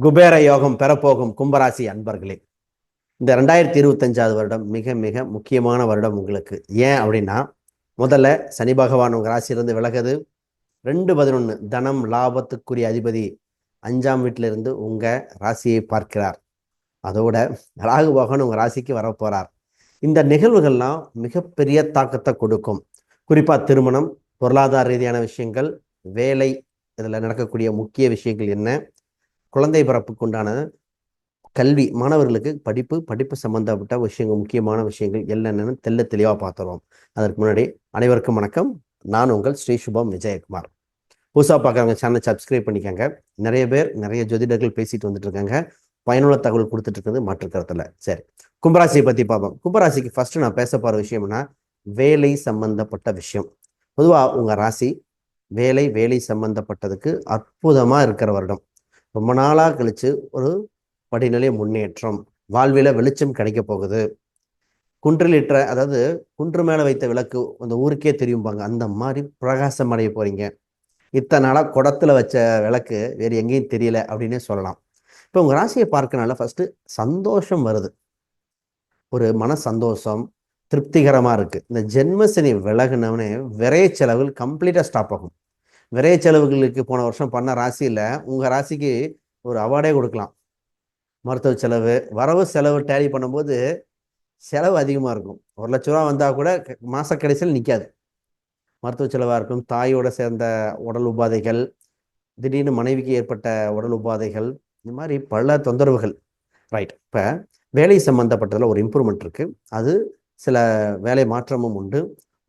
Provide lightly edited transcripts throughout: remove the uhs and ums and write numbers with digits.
குபேர யோகம் பெறப்போகும் கும்பராசி அன்பர்களே, இந்த 2025வது வருடம் மிக மிக முக்கியமான வருடம் உங்களுக்கு. ஏன் அப்படின்னா, முதல்ல சனி பகவான் உங்கள் ராசியிலிருந்து விலகுது. 2/11 தனம் லாபத்துக்குரிய அதிபதி 5ஆம் வீட்டிலிருந்து உங்கள் ராசியை பார்க்கிறார். அதோட ராகு பகவான் உங்கள் ராசிக்கு வரப்போகிறார். இந்த நிகழ்வுகள்லாம் மிகப்பெரிய தாக்கத்தை கொடுக்கும். குறிப்பாக திருமணம், பொருளாதார ரீதியான விஷயங்கள், வேலை, இதில் நடக்கக்கூடிய முக்கிய விஷயங்கள் என்ன, குழந்தை பிறப்புக்கு உண்டான கல்வி, மாணவர்களுக்கு படிப்பு சம்பந்தப்பட்ட விஷயங்கள், முக்கியமான விஷயங்கள் என்னென்னு தெளிவாக பார்த்துருவோம். அதற்கு முன்னாடி அனைவருக்கும் வணக்கம். நான் உங்கள் ஸ்ரீ சுபம் விஜயகுமார். புதுசாக பார்க்குறவங்க சேனலை சப்ஸ்கிரைப் பண்ணிக்கோங்க. நிறைய பேர் நிறைய ஜோதிடர்கள் பேசிட்டு வந்துட்டு இருக்காங்க. பயனுள்ள தகவல் கொடுத்துட்டு இருக்கிறது மாற்றுக்கிறதுல. சரி, கும்பராசியை பற்றி பார்ப்போம். கும்பராசிக்கு ஃபர்ஸ்ட் நான் பேச போகிற விஷயம்னா வேலை சம்பந்தப்பட்ட விஷயம். பொதுவாக உங்கள் ராசி வேலை சம்பந்தப்பட்டதுக்கு அற்புதமாக இருக்கிற வருடம். ரொம்ப நாளாக கழிச்சு ஒரு படிநிலை முன்னேற்றம், வாழ்வில வெளிச்சம் கிடைக்க போகுது. குன்றிலிட்ட, அதாவது குன்று மேலே வைத்த விளக்கு அந்த ஊருக்கே தெரியும்பாங்க, அந்த மாதிரி பிரகாசம் அடைய போறீங்க. இத்தனை நாளாக குடத்துல வச்ச விளக்கு வேறு எங்கேயும் தெரியல அப்படின்னே சொல்லலாம். இப்போ உங்கள் ராசியை பார்க்கறனால ஃபர்ஸ்ட் சந்தோஷம் வருது. ஒரு மன சந்தோஷம், திருப்திகரமாக இருக்குது. இந்த ஜென்மசனி விலகுனவனே விரைய செலவுகள் கம்ப்ளீட்டாக ஸ்டாப் ஆகும். விரைய செலவுகளுக்கு போன வருஷம் பண்ண ராசியில் உங்கள் ராசிக்கு ஒரு அவார்டே கொடுக்கலாம். மருத்துவ செலவு, வரவு செலவு டேலி பண்ணும்போது செலவு அதிகமாக இருக்கும். 1,00,000 ரூபா வந்தால் கூட மாத கடைசியில் நிற்காது. மருத்துவ செலவாக இருக்கும், தாயோட சேர்ந்த உடல் உபாதைகள், திடீர்னு மனைவிக்கு ஏற்பட்ட உடல் உபாதைகள், இந்த மாதிரி பல தொந்தரவுகள். ரைட். இப்போ வேலை சம்மந்தப்பட்டதில் ஒரு இம்ப்ரூவ்மெண்ட் இருக்குது. அது சில வேலை மாற்றமும் உண்டு.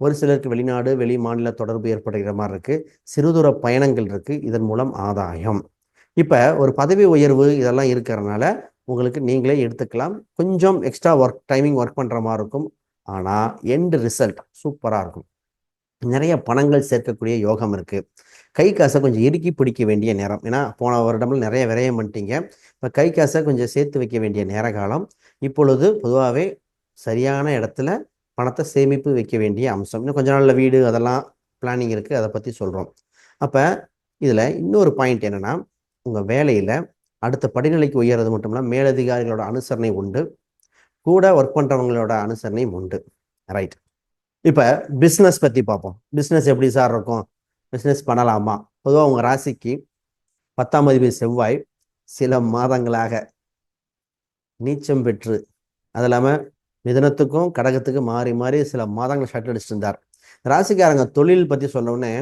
ஒரு சிலருக்கு வெளிநாடு வெளி மாநில தொடர்பு ஏற்படுகிற மாதிரி இருக்குது. சிறுதூர பயணங்கள் இருக்குது. இதன் மூலம் ஆதாயம். இப்போ ஒரு பதவி உயர்வு இதெல்லாம் இருக்கிறதுனால உங்களுக்கு நீங்களே எடுத்துக்கலாம். கொஞ்சம் எக்ஸ்ட்ரா டைமிங் ஒர்க் பண்ணுற மாதிரி இருக்கும். ஆனால் எண்ட் ரிசல்ட் சூப்பராக இருக்கும். நிறைய பணங்கள் சேர்க்கக்கூடிய யோகம் இருக்குது. கை காசை கொஞ்சம் இறுக்கி பிடிக்க வேண்டிய நேரம். ஏன்னா போன வருடம்ல நிறைய விரயம் பண்ணிட்டீங்க. இப்போ கை காசை கொஞ்சம் சேர்த்து வைக்க வேண்டிய நேர காலம். இப்பொழுது பொதுவாகவே சரியான இடத்துல பணத்தை சேமிப்பு வைக்க வேண்டிய அம்சம். இன்னும் கொஞ்ச நாளில் வீடு அதெல்லாம் பிளானிங் இருக்குது, அதை பற்றி சொல்கிறோம். அப்போ இதில் இன்னொரு பாயிண்ட் என்னென்னா, உங்கள் வேலையில் அடுத்த படிநிலைக்கு உயர்றது மட்டும் இல்லாமல் மேலதிகாரிகளோட அனுசரணை உண்டு, கூட ஒர்க் பண்ணுறவங்களோட அனுசரணையும் உண்டு. ரைட். இப்போ பிஸ்னஸ் பற்றி பார்ப்போம். பிஸ்னஸ் எப்படி சார் இருக்கும்? பிஸ்னஸ் பண்ணலாமா? பொதுவாக உங்கள் ராசிக்கு 10ஆம் அதிபதி செவ்வாய் சில மாதங்களாக நீச்சம் பெற்று, அது இல்லாமல் மிதனத்துக்கும் கடகத்துக்கும் மாறி மாறி சில மாதங்கள் ஷட் அடிச்சுட்டு இருந்தார். ராசிக்காரங்க தொழில் பற்றி சொன்னோடனே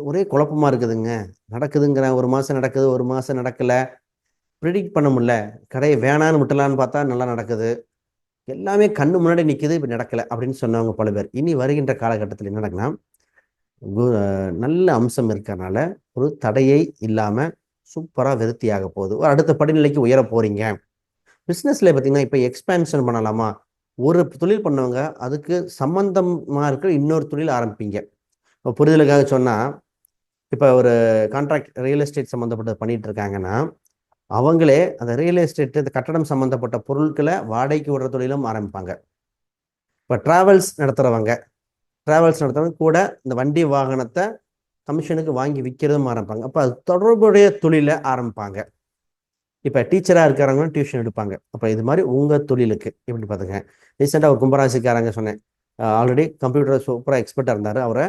ஒரே குழப்பமாக இருக்குதுங்க. நடக்குதுங்கிறேன், ஒரு மாதம் நடக்குது, ஒரு மாதம் நடக்கலை, ப்ரிடிக்ட் பண்ண முடியல. கடையை வேணான்னு விட்டலான்னு பார்த்தா நல்லா நடக்குது, எல்லாமே கண்ணு முன்னாடி நிற்குது, இப்போ நடக்கலை அப்படின்னு சொன்னவங்க பல பேர். இனி வருகின்ற காலகட்டத்தில் என்ன நடக்குன்னா, நல்ல அம்சம் இருக்கிறனால ஒரு தடையை இல்லாமல் சூப்பராக விருத்தியாக போகுது. அடுத்த படிநிலைக்கு உயர போகிறீங்க. பிஸ்னஸில் பார்த்தீங்கன்னா இப்போ எக்ஸ்பேன்ஷன் பண்ணலாமா? ஒரு தொழில் பண்ணவங்க அதுக்கு சம்பந்தமாக இருக்கிற இன்னொரு தொழில் ஆரம்பிப்பீங்க. இப்போ புரிதலுக்காக சொன்னால், இப்போ ஒரு கான்ட்ராக்ட் ரியல் எஸ்டேட் சம்மந்தப்பட்டது பண்ணிட்டு இருக்காங்கன்னா, அவங்களே அந்த ரியல் எஸ்டேட், இந்த கட்டடம் சம்மந்தப்பட்ட பொருட்களை வாடகைக்கு விடுற தொழிலும் ஆரம்பிப்பாங்க. இப்போ ட்ராவல்ஸ் நடத்துகிறவங்க கூட இந்த வண்டி வாகனத்தை கமிஷனுக்கு வாங்கி விற்கிறதும் ஆரம்பிப்பாங்க. அப்போ அது தொடர்புடைய தொழிலை ஆரம்பிப்பாங்க. இப்போ டீச்சராக இருக்கிறவங்க டியூஷன் எடுப்பாங்க. அப்போ இது மாதிரி உங்கள் தொழிலுக்கு எப்படி பார்த்துங்க. ரீசெண்டாக ஒரு கும்பராசிக்காரங்க சொன்னேன், ஆல்ரெடி கம்ப்யூட்டர் சூப்பராக எக்ஸ்பர்ட்டாக இருந்தார், அவரை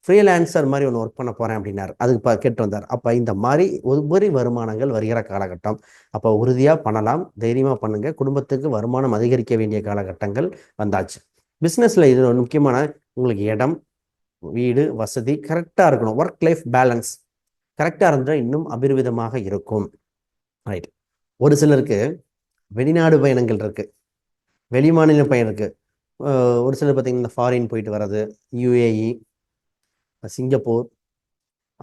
ஃப்ரீலான்சர் மாதிரி ஒன்று ஒர்க் பண்ண போகிறேன் அப்படின்னாரு. அதுக்கு கேட்டு வந்தார். அப்போ இந்த மாதிரி உபரி வருமானங்கள் வருகிற காலகட்டம். அப்போ உறுதியாக பண்ணலாம், தைரியமாக பண்ணுங்கள். குடும்பத்துக்கு வருமானம் அதிகரிக்க வேண்டிய காலகட்டங்கள் வந்தாச்சு. பிஸ்னஸில் இது ஒரு முக்கியமான, உங்களுக்கு இடம், வீடு, வசதி கரெக்டாக இருக்கணும். ஒர்க் லைஃப் பேலன்ஸ் கரெக்டாக இருந்தால் இன்னும் அபிர்விதமாக இருக்கும். ரைட். ஒரு சிலருக்கு வெளிநாடு பயணங்கள் இருக்குது, வெளி மாநில பயணம் இருக்குது. ஒரு சிலர் பார்த்தீங்கன்னா ஃபாரின் போயிட்டு வர்றது, யுஏஇ, சிங்கப்பூர்,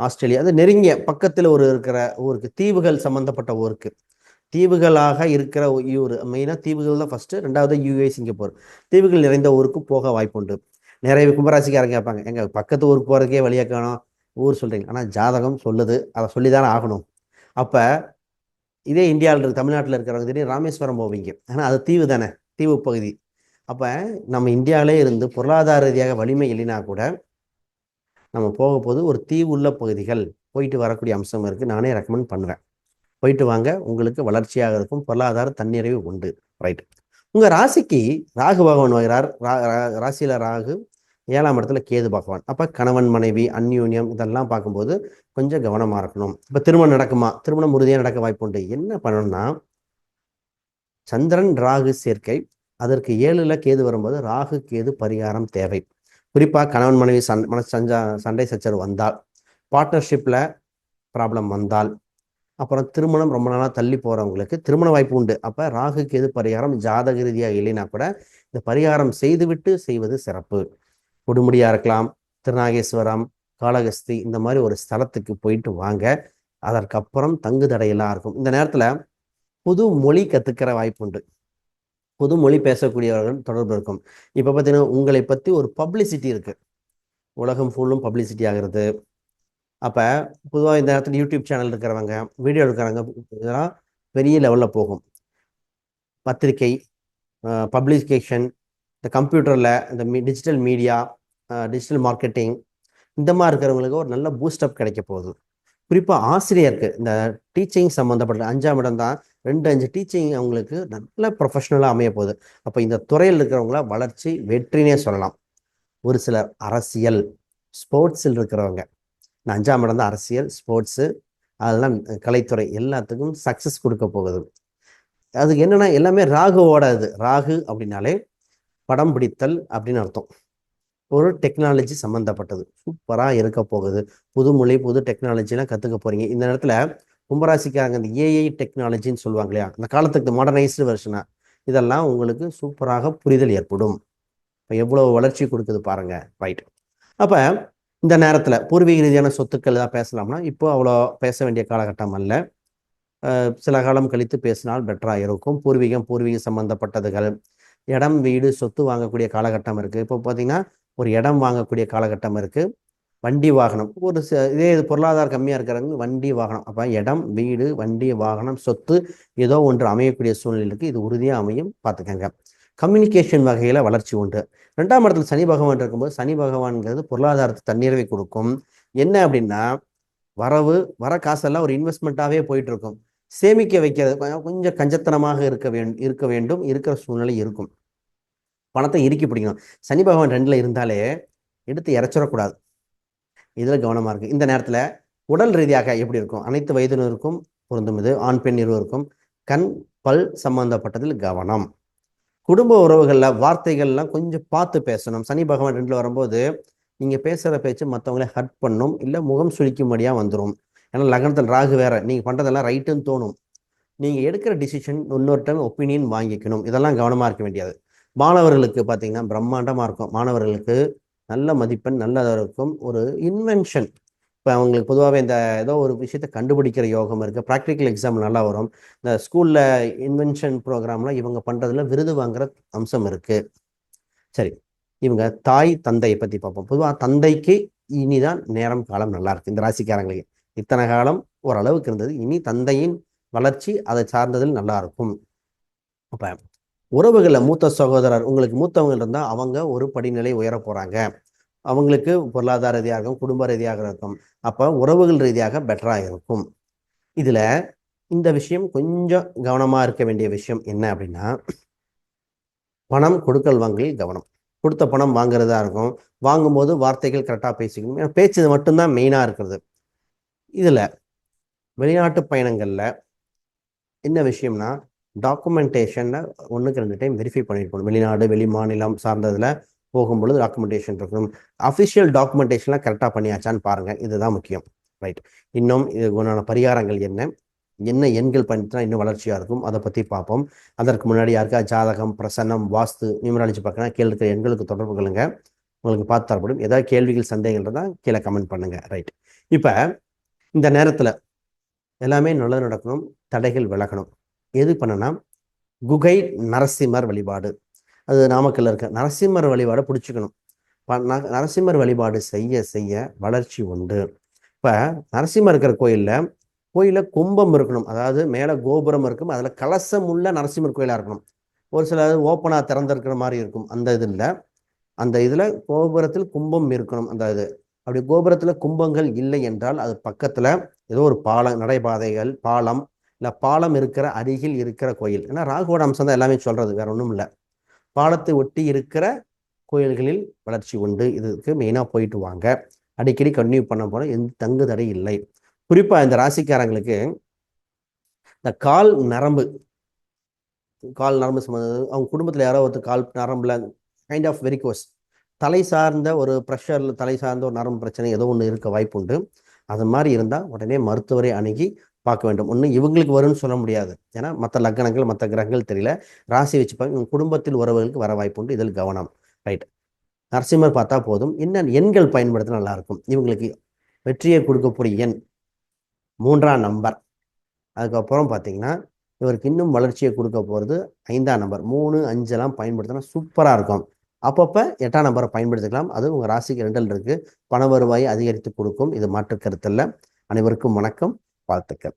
ஆஸ்திரேலியா, அது நெருங்கிய பக்கத்தில் இருக்கிற ஊருக்கு, தீவுகள் சம்மந்தப்பட்ட ஊருக்கு, தீவுகளாக இருக்கிற ஊர், மெயினாக தீவுகள் தான் ஃபஸ்ட்டு, ரெண்டாவது யுஏஇ, சிங்கப்பூர், தீவுகள் நிறைந்த ஊருக்கு போக வாய்ப்பு உண்டு. நிறைய கும்பராசிக்காரங்க கேட்பாங்க, எங்கள் பக்கத்து ஊருக்கு போகிறதுக்கே வழியாக காணும் ஊர் சொல்கிறீங்க. ஆனால் ஜாதகம் சொல்லுது, அதை சொல்லி தானே ஆகணும். அப்போ இதே இந்தியாவில் இருக்க, தமிழ்நாட்டில் இருக்கிறவங்க திடீர்னு ராமேஸ்வரம் போவீங்க, ஆனால் அது தீவு தானே, தீவு பகுதி. அப்போ நம்ம இந்தியாவிலே இருந்து பொருளாதார ரீதியாக வலிமை இல்லைனா கூட நம்ம போக போது ஒரு தீவு உள்ள பகுதிகள் போயிட்டு வரக்கூடிய அம்சம் இருக்குது. நானே ரெக்கமெண்ட் பண்ணுவேன். போயிட்டு வாங்க, உங்களுக்கு வளர்ச்சியாக இருக்கும், பொருளாதார தன்னிறைவு உண்டு. ரைட். உங்க ராசிக்கு ராகு பகவான் வருகிறார். ராசியில ராகு, 7ஆம் இடத்துல கேது பகவான். அப்ப கணவன் மனைவி அந்யூன்யம் இதெல்லாம் பார்க்கும்போது கொஞ்சம் கவனமா இருக்கணும். இப்ப திருமணம் நடக்குமா? திருமணம் உறுதியாக நடக்க வாய்ப்பு உண்டு. என்ன பண்ணணும்னா, சந்திரன் ராகு சேர்க்கை, அதற்கு 7ல கேது வரும்போது ராகு கேது பரிகாரம் தேவை. குறிப்பா கணவன் மனைவி சண்டை சச்சரவு வந்தால், பார்ட்னர்ஷிப்ல ப்ராப்ளம் வந்தால், அப்புறம் திருமணம் ரொம்ப நாளாக தள்ளி போறவங்களுக்கு திருமண வாய்ப்பு உண்டு. அப்ப ராகு கேது பரிகாரம் ஜாதக ரீதியாக இல்லைன்னா கூட இந்த பரிகாரம் செய்துவிட்டு செய்வது சிறப்பு. கொடுமுடியா இருக்கலாம், திருநாகேஸ்வரம், காளகஸ்தி இந்த மாதிரி ஒரு ஸ்தலத்துக்கு போயிட்டு வாங்க. அதற்கப்புறம் தங்கு தடையெல்லாம் இருக்கும். இந்த நேரத்துல புது மொழி கத்துக்கிற வாய்ப்பு உண்டு. புது மொழி பேசக்கூடியவர்கள் தொடர்பு இருக்கும். இப்ப பார்த்தீங்கன்னா உங்களை பத்தி ஒரு பப்ளிசிட்டி இருக்கு, உலகம் ஃபுல்லும் பப்ளிசிட்டி ஆகிறது. அப்ப பொதுவாக இந்த நேரத்தில் யூடியூப் சேனல் இருக்கிறவங்க, வீடியோ எடுக்கிறவங்க, இதெல்லாம் பெரிய லெவல்ல போகும். பத்திரிகை, பப்ளிகேஷன், இந்த கம்ப்யூட்டர்ல இந்த டிஜிட்டல் மீடியா, டிஜிட்டல் மார்க்கெட்டிங், இந்த மாதிரி இருக்கிறவங்களுக்கு ஒரு நல்ல பூஸ்டப் கிடைக்க போகுது. குறிப்பா ஆசிரியருக்கு இந்த டீச்சிங் சம்மந்தப்பட்ட 5ஆம் இடம் தான். 2-5 டீச்சிங் அவங்களுக்கு நல்ல ப்ரொஃபஷனலா அமைய போகுது. அப்ப இந்த துறையில் இருக்கிறவங்கள வளர்ச்சி வெற்றினே சொல்லலாம். ஒரு சிலர் அரசியல், ஸ்போர்ட்ஸில் இருக்கிறவங்க, 5ஆம் இடம் தான் அரசியல், ஸ்போர்ட்ஸு, அதெல்லாம் கலைத்துறை எல்லாத்துக்கும் சக்சஸ் கொடுக்க போகுது. அதுக்கு என்னன்னா எல்லாமே ராகுவோட இது. ராகு அப்படின்னாலே படம் பிடித்தல் அப்படின்னு அர்த்தம். ஒரு டெக்னாலஜி சம்மந்தப்பட்டது சூப்பரா இருக்க போகுது. புது மொழி, புது டெக்னாலஜிலாம் கத்துக்க போறீங்க. இந்த நேரத்துல கும்பராசிக்காரங்க இந்த ஏஐ டெக்னாலஜின்னு சொல்லுவாங்க இல்லையா, அந்த காலத்துக்கு மாடர்னைஸ்டு வெர்ஷனா, இதெல்லாம் உங்களுக்கு சூப்பராக புரிதல் ஏற்படும். இப்போ எவ்வளவு வளர்ச்சி கொடுக்குது பாருங்க. ரைட். அப்ப இந்த நேரத்துல பூர்வீக ரீதியான சொத்துக்கள் ஏதாவது பேசலாம்னா இப்போ அவ்வளோ பேச வேண்டிய காலகட்டம் அல்ல. சில காலம் கழித்து பேசினால் பெட்டராக இருக்கும். பூர்வீக சம்பந்தப்பட்டதுகள், இடம் வீடு சொத்து வாங்கக்கூடிய காலகட்டம் இருக்கு. இப்போ பார்த்தீங்கன்னா ஒரு இடம் வாங்கக்கூடிய காலகட்டம் இருக்கு. வண்டி வாகனம், ஒரு இதே இது பொருளாதாரம் கம்மியாக இருக்கிறவங்க வண்டி வாகனம், அப்போ இடம் வீடு வண்டி வாகனம் சொத்து ஏதோ ஒன்று அமையக்கூடிய சூழ்நிலை இருக்கு. இது உறுதியாக அமையும், பார்த்துக்கங்க. கம்யூனிகேஷன் வகையில வளர்ச்சி உண்டு. 2ஆம் இடத்துல சனி பகவான் இருக்கும்போது, சனி பகவான்ங்கிறது பொருளாதாரத்தை தன்னிறைவை கொடுக்கும். என்ன அப்படின்னா, வர காசெல்லாம் ஒரு இன்வெஸ்ட்மெண்ட்டாகவே போயிட்டு இருக்கும். சேமிக்க வைக்கிறது கொஞ்சம் கஞ்சத்தனமாக இருக்க வேண்டும், இருக்கிற சூழ்நிலை இருக்கும். பணத்தை இறுக்கி பிடிக்கணும். சனி பகவான் 2ல இருந்தாலே எடுத்து இறைச்சிடக்கூடாது, இதுல கவனமா இருக்கு. இந்த நேரத்துல உடல் ரீதியாக எப்படி இருக்கும்? அனைத்து வயதினருக்கும் பொருந்தும் இது, ஆண் பெண் இருவருக்கும். கண் பல் சம்பந்தப்பட்டதில் கவனம். குடும்ப உறவுகள்ல வார்த்தைகள்லாம் கொஞ்சம் பார்த்து பேசணும். சனி பகவான் 2ல வரும்போது நீங்க பேசுற பேச்சு மற்றவங்களை ஹர்ட் பண்ணும், இல்லை முகம் சுழிக்கும்படியா வந்துடும். ஏன்னா லக்னத்தில் ராகு வேற, நீங்க பண்றதெல்லாம் ரைட்டுன்னு தோணும். நீங்க எடுக்கிற டிசிஷன் இன்னொரு டைம் ஒப்பீனியன் வாங்கிக்கணும். இதெல்லாம் கவனமா இருக்க வேண்டியது. மாணவர்களுக்கு பார்த்தீங்கன்னா பிரம்மாண்டமா இருக்கும். மாணவர்களுக்கு நல்ல மதிப்பெண் நல்லதாக இருக்கும். ஒரு இன்வென்ஷன், இப்போ அவங்களுக்கு பொதுவாகவே இந்த ஏதோ ஒரு விஷயத்தை கண்டுபிடிக்கிற யோகம் இருக்குது. ப்ராக்டிக்கல் எக்ஸாம் நல்லா வரும். இந்த ஸ்கூலில் இன்வென்ஷன் ப்ரோக்ராம்லாம் இவங்க பண்ணுறதுல விருது வாங்குற அம்சம் இருக்குது. சரி, இவங்க தாய் தந்தையை பற்றி பார்ப்போம். பொதுவாக தந்தைக்கு இனிதான் நேரம் காலம் நல்லா இருக்கு. இந்த ராசிக்காரங்களுக்கு இத்தனை காலம் ஓரளவுக்கு இருந்தது, இனி தந்தையின் வளர்ச்சி அதை சார்ந்ததில் நல்லா இருக்கும். அப்போ உறவுகளில் மூத்த சகோதரர், உங்களுக்கு மூத்தவங்க இருந்தால் அவங்க ஒரு படிநிலை உயர போகிறாங்க. அவங்களுக்கு பொருளாதார ரீதியாக இருக்கும், குடும்ப ரீதியாக இருக்கும். அப்போ உறவுகள் ரீதியாக பெட்டராக இருக்கும். இதில் இந்த விஷயம் கொஞ்சம் கவனமாக இருக்க வேண்டிய விஷயம் என்ன அப்படின்னா, பணம் கொடுக்கல் வாங்கலில் கவனம். கொடுத்த பணம் வாங்குறதா இருக்கும். வாங்கும்போது வார்த்தைகள் கரெக்டாக பேசிக்கணும். ஏன்னா பேச்சு மட்டும்தான் மெயினாக இருக்கிறது. இதில் வெளிநாட்டு பயணங்களில் என்ன விஷயம்னா, டாக்குமெண்டேஷனை 1க்கு 2 டைம் வெரிஃபை பண்ணியிருக்கணும். வெளிநாடு வெளி மாநிலம் சார்ந்ததில் போகும்பொழுது டாக்குமெண்டேஷன் இருக்கணும். அஃபிஷியல் டாக்குமெண்டேஷன்லாம் கரெக்டாக பண்ணியாச்சான்னு பாருங்கள், இதுதான் முக்கியம். ரைட். இன்னும் இதுக்குண்டான பரிகாரங்கள் என்ன என்ன எண்கள் பண்ணிட்டுனா இன்னும் வளர்ச்சியாக இருக்கும், அதை பற்றி பார்ப்போம். அதற்கு முன்னாடி யாருக்கா ஜாதகம், பிரசன்னம், வாஸ்து, நியூமராலஜி பார்க்கணும், கீழே இருக்கிற எண்களுக்கு தொடர்பு கொள்ளுங்க, உங்களுக்கு பார்த்து தரப்படும். ஏதாவது கேள்விகள் சந்தேகங்கள் தான் கீழே கமெண்ட் பண்ணுங்க. ரைட். இப்போ இந்த நேரத்தில் எல்லாமே நல்லது நடக்கணும், தடைகள் விலகணும். எது பண்ணனா, குகை நரசிம்மர் வழிபாடு, அது நாமக்கல்ல இருக்க நரசிம்மர் வழிபாடை பிடிச்சிக்கணும். நரசிம்மர் வழிபாடு செய்ய செய்ய வளர்ச்சி உண்டு. இப்போ நரசிம்மர் இருக்கிற கோயிலில் கும்பம் இருக்கணும், அதாவது மேலே கோபுரம் இருக்கும், அதில் கலசம் உள்ள நரசிம்மர் கோயிலாக இருக்கணும். ஒரு சில ஓப்பனாக திறந்திருக்கிற மாதிரி இருக்கும். அந்த இதில் கோபுரத்தில் கும்பம் இருக்கணும். அந்த இது அப்படி கோபுரத்தில் கும்பங்கள் இல்லை என்றால் அது பக்கத்தில் ஏதோ ஒரு பாலம், நடைபாதைகள், பாலம் இல்லை பாலம் இருக்கிற அருகில் இருக்கிற கோயில். ஏன்னா ராகுவோட அம்சம் தான் எல்லாமே சொல்றது, வேற ஒன்றும் இல்லை. பாலத்தை ஒட்டி இருக்கிற கோயில்களில் வளர்ச்சி உண்டு. இதுக்கு மெயினாக போயிட்டு வாங்க, அடிக்கடி கன்டினியூ பண்ண போல எந்த தங்கு தடை இல்லை. குறிப்பாக இந்த ராசிக்காரங்களுக்கு இந்த கால் நரம்பு சம்மந்தம், அவங்க குடும்பத்தில் யாரோ ஒருத்தர் கால் நரம்புல கைண்ட் ஆஃப் வெரிகோஸ், தலை சார்ந்த ஒரு ப்ரெஷரில் தலை சார்ந்த ஒரு நரம்பு பிரச்சனை ஏதோ ஒன்று இருக்க வாய்ப்பு உண்டு. அது மாதிரி இருந்தால் உடனே மருத்துவரை அணுகி பார்க்க வேண்டும். ஒன்று இவங்களுக்கு வரும்னு சொல்ல முடியாது, ஏன்னா மற்ற லக்னங்கள் மற்ற கிரகங்கள் தெரியல, ராசி வச்சுப்பாங்க. இவங்க குடும்பத்தில் உறவுகளுக்கு வர வாய்ப்பு உண்டு, இதில் கவனம். ரைட். நரசிம்மர் பார்த்தா போதும். என்ன எண்கள் பயன்படுத்த நல்லா இருக்கும் இவங்களுக்கு? வெற்றியை கொடுக்கக்கூடிய எண் 3ஆம் நம்பர். அதுக்கப்புறம் பார்த்தீங்கன்னா இவருக்கு இன்னும் வளர்ச்சியை கொடுக்க போகிறது 5ஆம் நம்பர். 3, 5 பயன்படுத்தினா சூப்பராக இருக்கும். அப்பப்போ 8ஆம் நம்பரை பயன்படுத்திக்கலாம். அது உங்கள் ராசிக்கு 2 இருக்கு. பண வருவாயை அதிகரித்து கொடுக்கும், இது மாற்று கருத்தில். அனைவருக்கும் வணக்கம், வாழ்த்துக்கள்.